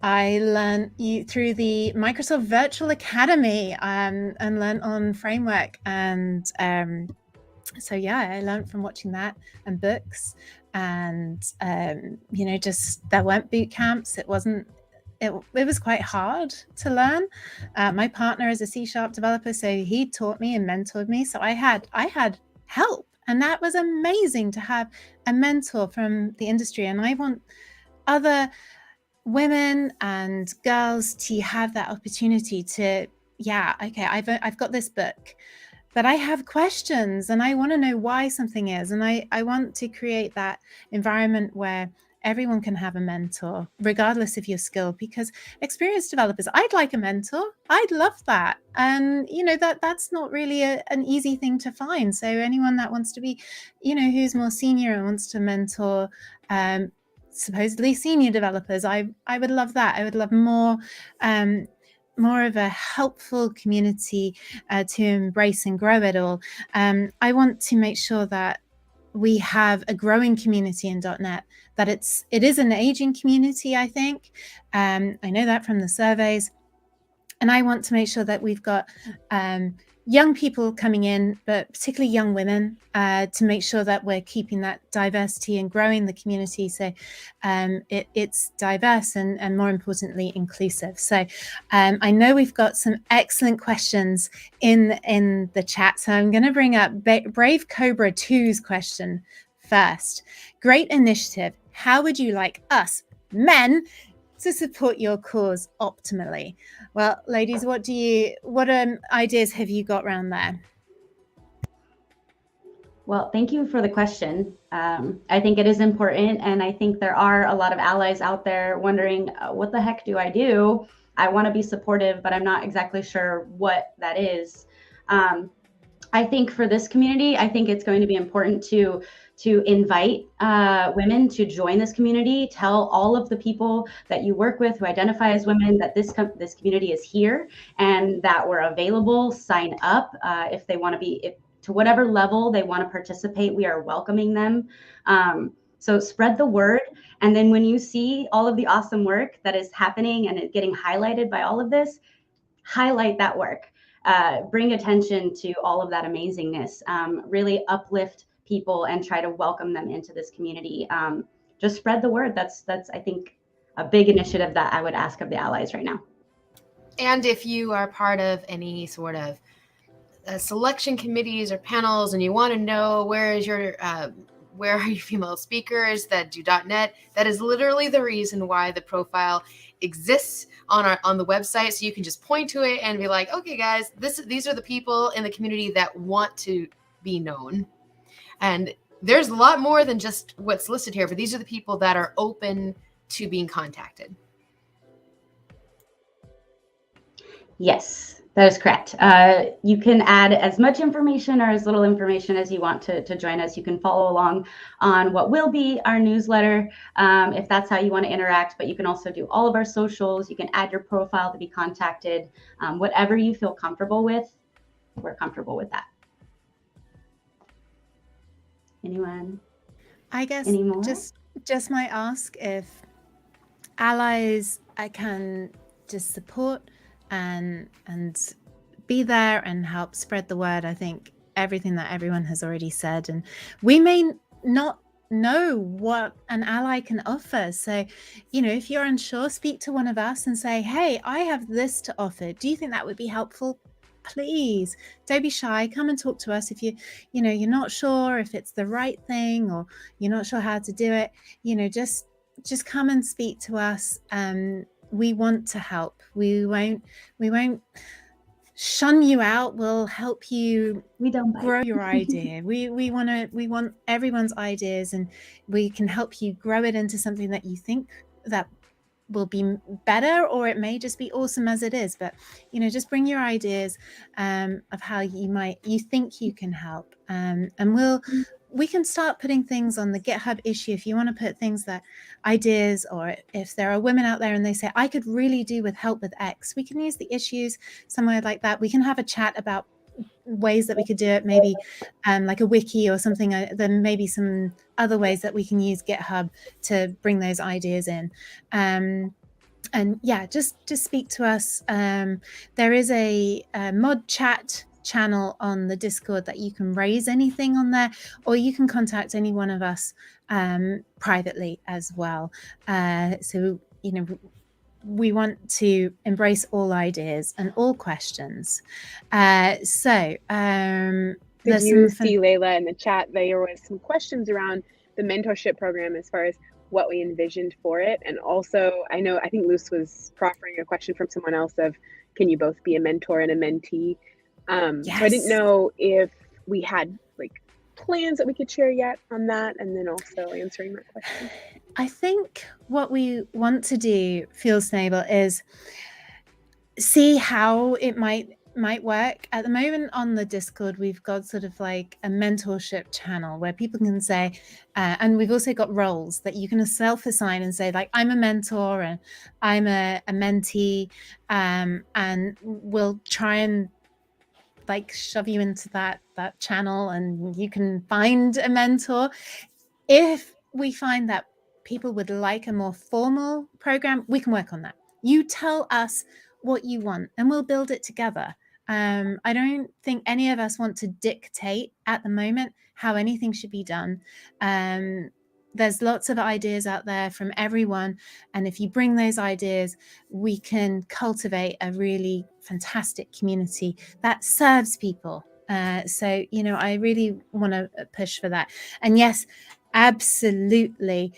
I learned through the Microsoft Virtual Academy and learned on Framework. And so, yeah, I learned from watching that and books. And, you know, just there weren't boot camps. It was quite hard to learn. My partner is a C# developer, so he taught me and mentored me. So I had help, and that was amazing to have a mentor from the industry. And I want other women and girls to have that opportunity to, yeah, okay, I've got this book, but I have questions and I want to know why something is. And I want to create that environment where everyone can have a mentor, regardless of your skill, because experienced developers, I'd like a mentor. I'd love that. And, you know, that's not really an easy thing to find. So anyone that wants to be, you know, who's more senior and wants to mentor supposedly senior developers, I would love that. I would love more of a helpful community to embrace and grow it all. I want to make sure that we have a growing community in .NET, that it is an aging community, I think. I know that from the surveys. And I want to make sure that we've got young people coming in, but particularly young women, to make sure that we're keeping that diversity and growing the community. So it's diverse and more importantly, inclusive. So I know we've got some excellent questions in the chat. So I'm going to bring up Brave Cobra 2's question first. Great initiative. How would you like us, men, to support your cause optimally? Well, ladies, what ideas have you got around there? Well, thank you for the question. I think it is important, and I think there are a lot of allies out there wondering, what the heck do I do? I want to be supportive, but I'm not exactly sure what that is. I think for this community, I think it's going to be important to invite women to join this community. Tell all of the people that you work with who identify as women that this community is here and that we're available. Sign up if they want to be, to whatever level they want to participate. We are welcoming them. So spread the word. And then when you see all of the awesome work that is happening and it getting highlighted by all of this, highlight that work. Bring attention to all of that amazingness. Really uplift people and try to welcome them into this community. Just spread the word. That's I think a big initiative that I would ask of the allies right now. And if you are part of any sort of selection committees or panels and you want to know where are your female speakers that do .NET, that is literally the reason why the profile exists on the website. So you can just point to it and be like, okay, guys, these are the people in the community that want to be known. And there's a lot more than just what's listed here, but these are the people that are open to being contacted. Yes, that is correct. You can add as much information or as little information as you want to join us. You can follow along on what will be our newsletter if that's how you want to interact, but you can also do all of our socials. You can add your profile to be contacted. Whatever you feel comfortable with, we're comfortable with that. Anyone? I guess Any more? just might ask if allies I can just support and be there and help spread the word. I think everything that everyone has already said, and we may not know what an ally can offer. So, if you're unsure, speak to one of us and say, hey, I have this to offer. Do you think that would be helpful? Please don't be shy. Come and talk to us. If you're not sure if it's the right thing or you're not sure how to do it, just come and speak to us. We want to help. We won't shun you out. We'll help you grow your idea. We want everyone's ideas, and we can help you grow it into something that you think that will be better, or it may just be awesome as it is. But just bring your ideas of how you think you can help, and we can start putting things on the GitHub issue. If you want to put things ideas, or if there are women out there and they say, I could really do with help with X, we can use the issues somewhere like that. We can have a chat about ways that we could do it, maybe like a wiki or something. Then maybe some other ways that we can use GitHub to bring those ideas in. And yeah, just speak to us. There is a mod chat channel on the Discord that you can raise anything on there, or you can contact any one of us privately as well. So we want to embrace all ideas and all questions. Did you see Layla in the chat? There was some questions around the mentorship program as far as what we envisioned for it. And also, I think Luce was proffering a question from someone else of, can you both be a mentor and a mentee? Yes. So I didn't know if we had plans that we could share yet on that, and then also answering that question. I think what we want to do, Fields Enable, is see how it might work. At the moment on the Discord, we've got sort of like a mentorship channel where people can say, and we've also got roles that you can self-assign and say, like, I'm a mentor and I'm a mentee, and we'll try and shove you into that channel, and you can find a mentor. If we find that people would like a more formal program, we can work on that. You tell us what you want and we'll build it together. I don't think any of us want to dictate at the moment how anything should be done. There's lots of ideas out there from everyone, and if you bring those ideas, we can cultivate a really fantastic community that serves people. So I really want to push for that. And yes, absolutely,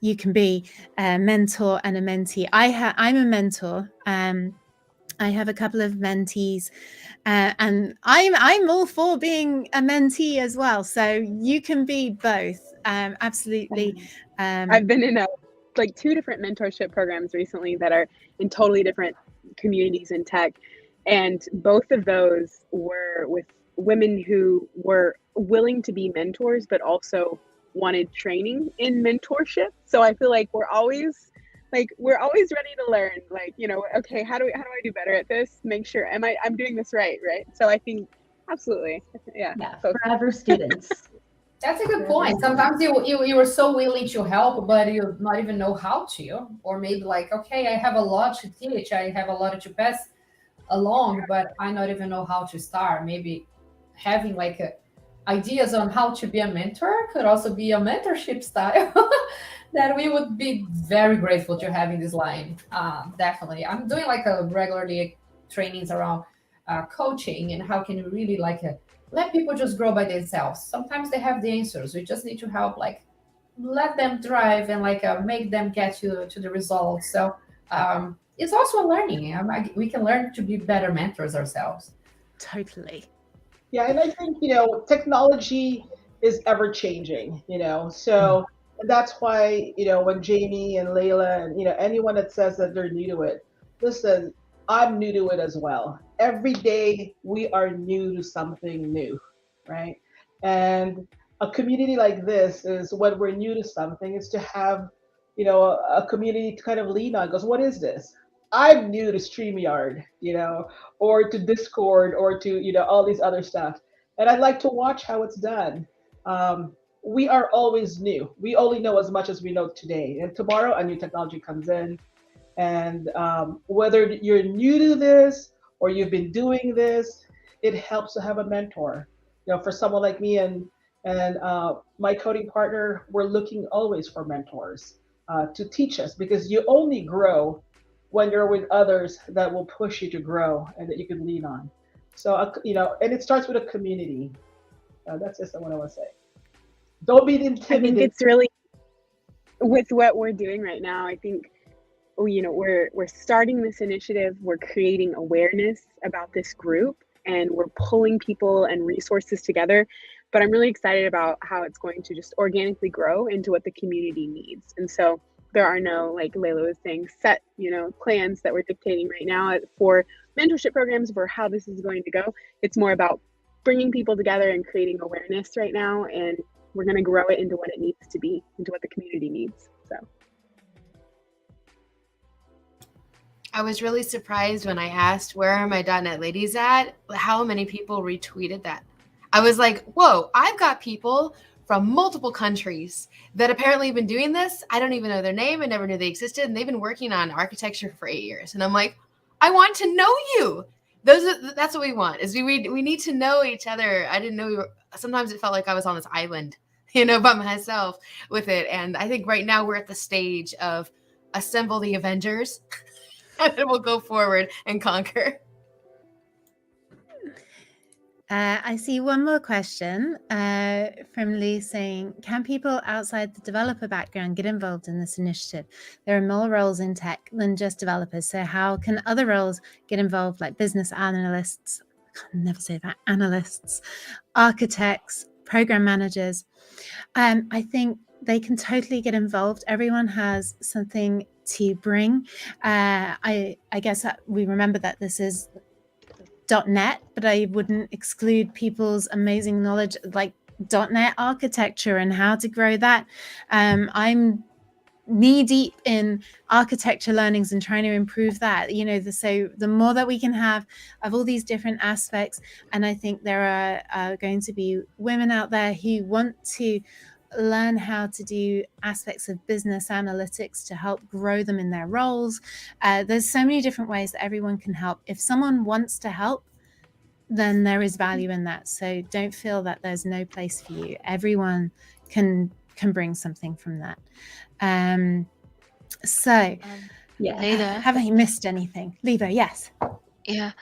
you can be a mentor and a mentee. I'm a mentor. I have a couple of mentees, and I'm all for being a mentee as well. So you can be both. Absolutely. I've been in 2 different mentorship programs recently that are in totally different communities in tech, and both of those were with women who were willing to be mentors, but also wanted training in mentorship. So I feel like we're always ready to learn, okay, how do I do better at this? Make sure I'm doing this right? So I think absolutely, yeah, forever students. That's a good point. Sometimes you are so willing to help, but you not even know how to, or maybe okay, I have a lot to teach, I have a lot to pass along, but I not even know how to start. Maybe having ideas on how to be a mentor could also be a mentorship style that we would be very grateful to have in this line. Definitely. I'm doing a regularly trainings around coaching and how can you really let people just grow by themselves. Sometimes they have the answers. We just need to help let them drive and make them get to the results. So it's also a learning. We can learn to be better mentors ourselves. Totally. Yeah, and I think, technology is ever changing, so that's why, when Jamie and Layla and, anyone that says that they're new to it, listen, I'm new to it as well. Every day we are new to something new, right? And a community like this is when we're new to something, is to have, a community to kind of lean on. Goes, what is this? I'm new to StreamYard, or to Discord, or to, all these other stuff. And I'd like to watch how it's done. We are always new. We only know as much as we know today. And tomorrow, a new technology comes in, and whether you're new to this or you've been doing this, it helps to have a mentor. For someone like me and my coding partner, we're looking always for mentors to teach us, because you only grow when you're with others that will push you to grow and that you can lean on. So, and it starts with a community. That's just what I want to say. Don't be I think intimidated. it's really, with what we're doing right now, I think we're starting this initiative, we're creating awareness about this group, and we're pulling people and resources together. But I'm really excited about how it's going to just organically grow into what the community needs. And so there are no, like Layla was saying, set plans that we're dictating right now for mentorship programs for how this is going to go. It's more about bringing people together and creating awareness right now, and we're going to grow it into what it needs to be, into what the community needs. So I was really surprised when I asked, where are my .NET ladies at? How many people retweeted that? I was like, whoa, I've got people from multiple countries that apparently have been doing this. I don't even know their name. I never knew they existed. And they've been working on architecture for 8 years. And I'm like, I want to know you. That's what we want, is we need to know each other. I didn't know sometimes it felt like I was on this island, by myself with it. And I think right now we're at the stage of assemble the Avengers and then we'll go forward and conquer. I see one more question from Lee saying, can people outside the developer background get involved in this initiative? There are more roles in tech than just developers. So how can other roles get involved, like business analysts? I can never say that. Analysts, architects, program managers. I think they can totally get involved. Everyone has something to bring. I guess that we remember that this is .NET, but I wouldn't exclude people's amazing knowledge, like .NET architecture and how to grow that. I'm knee deep in architecture learnings and trying to improve that. So the more that we can have of all these different aspects, and I think there are going to be women out there who want to learn how to do aspects of business analytics to help grow them in their roles. There's so many different ways that everyone can help. If someone wants to help, then there is value in that. So don't feel that there's no place for you. Everyone can bring something from that. Yeah. Have I missed anything? Lebo, yes. Yeah.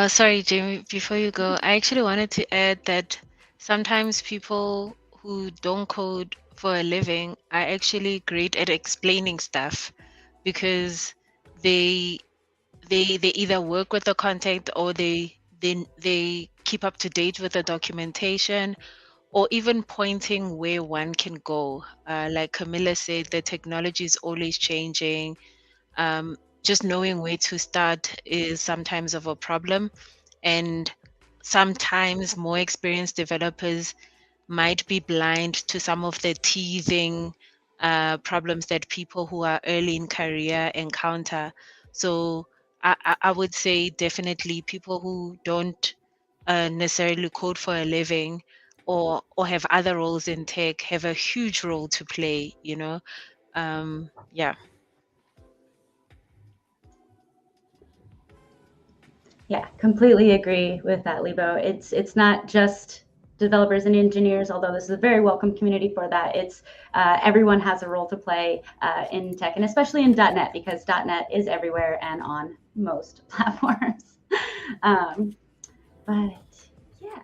Sorry, Jamie, before you go, I actually wanted to add that sometimes people who don't code for a living are actually great at explaining stuff, because they either work with the content, or they keep up to date with the documentation, or even pointing where one can go. Like Camilla said, the technology is always changing. Just knowing where to start is sometimes of a problem, and sometimes more experienced developers might be blind to some of the teething problems that people who are early in career encounter. So I would say definitely people who don't necessarily code for a living, or have other roles in tech, have a huge role to play. Yeah. Yeah, completely agree with that, Lebo. It's not just developers and engineers, although this is a very welcome community for that. It's everyone has a role to play in tech, and especially in .NET, because .NET is everywhere and on most platforms. But yeah,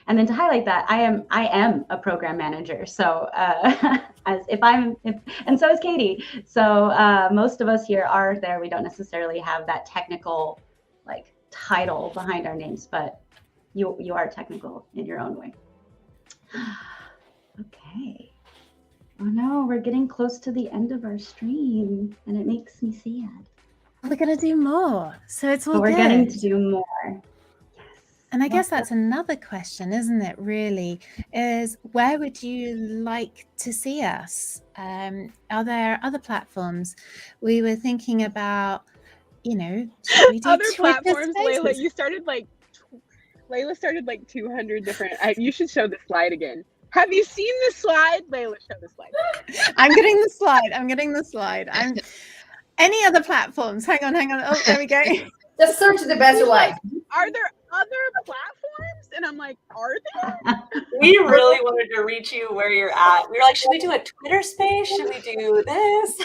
and then to highlight that, I am a program manager. So and so is Katie. So most of us here are there. We don't necessarily have that technical title behind our names, but you are technical in your own way. Okay. Oh no, we're getting close to the end of our stream, and it makes me sad. we're going to do more. So it's all But we're good. getting to do more. And I Yes, guess that's another question, isn't it, really, is where would you like to see us? Are there other platforms? We were thinking about, should we do Other Twitter platforms, Layla, Spaces? you started Layla started 200 different. You should show the slide again. Have you seen the slide? Layla, show the slide. I'm getting the slide. Any other platforms? Hang on. Oh, there we go. Just search the best you like. Are there other platforms? And I'm like, are there? We really wanted to reach you where you're at. We were like, should we do a Twitter space? Should we do this?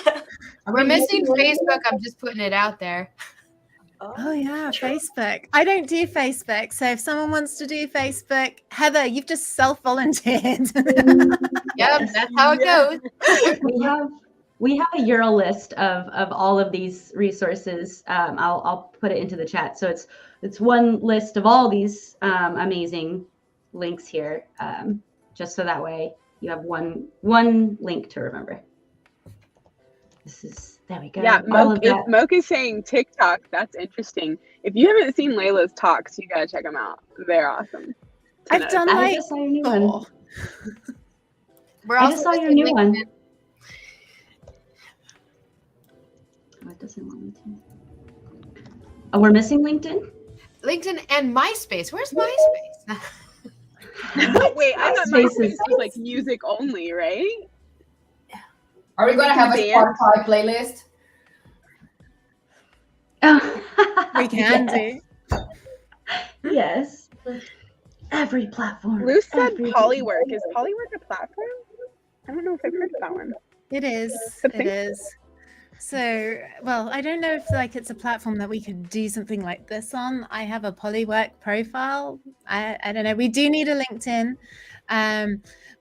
We're missing Facebook. I'm just putting it out there. Oh yeah, Facebook. I don't do Facebook. So if someone wants to do Facebook, Heather, you've just self-volunteered. Yep, that's how it goes. We have a URL list of all of these resources. I'll put it into the chat. So it's one list of all these amazing links here, just so that way you have one link to remember. There we go. Yeah, Moke is saying TikTok. That's interesting. If you haven't seen Layla's talks, you gotta check them out. They're awesome. I've done I just saw your new one. I just saw your new one. Oh, it doesn't want me to. Oh, we're missing LinkedIn? LinkedIn and MySpace. Where's MySpace? Wait, I thought MySpace was like music only, right? Are we going to have a Spotify playlist? Oh, we can do. Yes. Every platform. Lou said Polywork. Is Polywork a platform? I don't know if I've heard of that one. It is. It is. So, well, I don't know if it's a platform that we could do something like this on. I have a Polywork profile. I don't know. We do need a LinkedIn.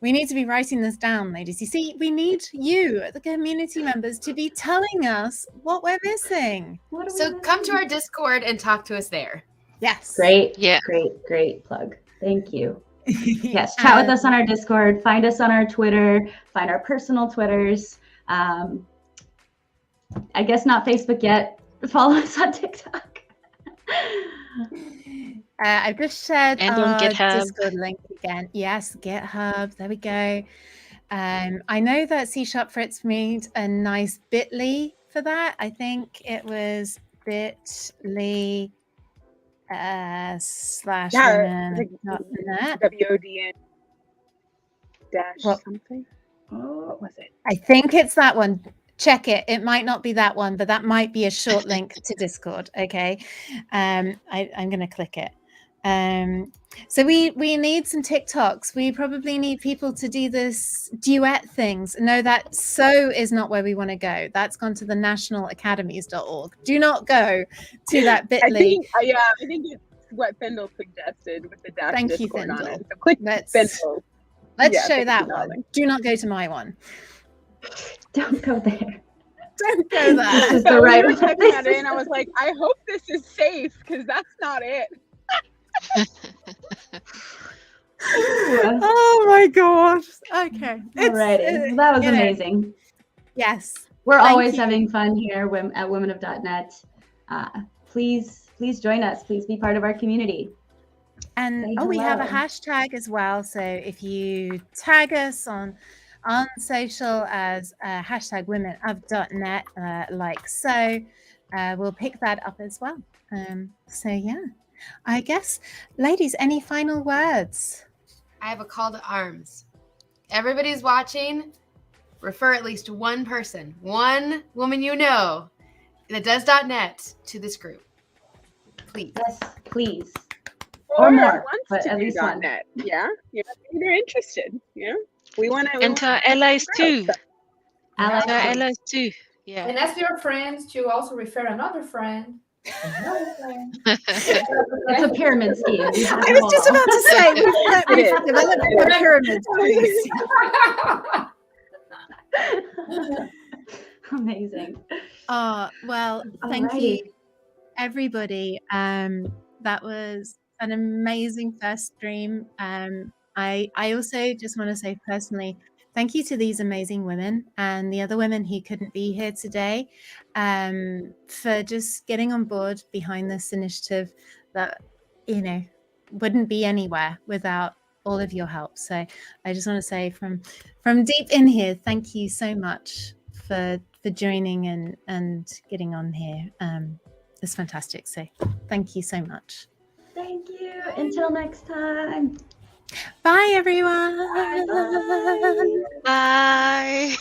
We need to be writing this down, ladies. You see, we need you, the community members, to be telling us what we're missing. So come to our Discord and talk to us there. Yes. Great. Yeah. Great plug. Thank you. Yes. Chat with us on our Discord. Find us on our Twitter. Find our personal Twitters. I guess not Facebook yet. Follow us on TikTok. I've just shared And on our GitHub. Discord link again. Yes, GitHub. There we go. I know that C# Fritz made a nice bit.ly for that. I think it was bit.ly / women.net. WODN dash something. Oh, what was it? I think it's that one. Check it. It might not be that one, but that might be a short link to Discord. Okay. I'm going to click it. So we need some TikToks. We probably need people to do this duet things. No, that so is not where we want to go. That's gone to the nationalacademies.org. Do not go to that bit.ly. I think it's what Findle suggested with the dash Thank you, Discord on Findle. it. So click Let's Findle. show that one. Do not go to my one. Don't go there. Don't go there. This is the right one. one. Checking at it and I was like, I hope this is safe because that's not it. Oh my gosh. Okay. Alrighty. That was amazing. Yes. We're always having fun here at Women.net. Please join us. Please be part of our community. And Say we have a hello. hashtag as well. So if you tag us on social as hashtag womenofnet, like so, we'll pick that up as well. So yeah, I guess, ladies, any final words? I have a call to arms. Everybody's watching. Refer at least one person, one woman you know that does .net to this group. Please. Yes, please. Or more, wants but to at do least one. .net. Yeah, maybe they're interested. We want to. And to our allies too. Allies. To our allies too. Yeah. And ask your friends to also refer another friend. Another friend. It's a pyramid scheme. I was just about to say, we've developed a pyramid, please. Amazing. Well, thank you, everybody. That was an amazing first stream. I also just want to say personally, thank you to these amazing women and the other women who couldn't be here today, for just getting on board behind this initiative that, you know, wouldn't be anywhere without all of your help. So I just want to say from deep in here, thank you so much for joining and getting on here. It's fantastic. So thank you so much. Thank you. Until next time. Bye, everyone. Bye. Bye.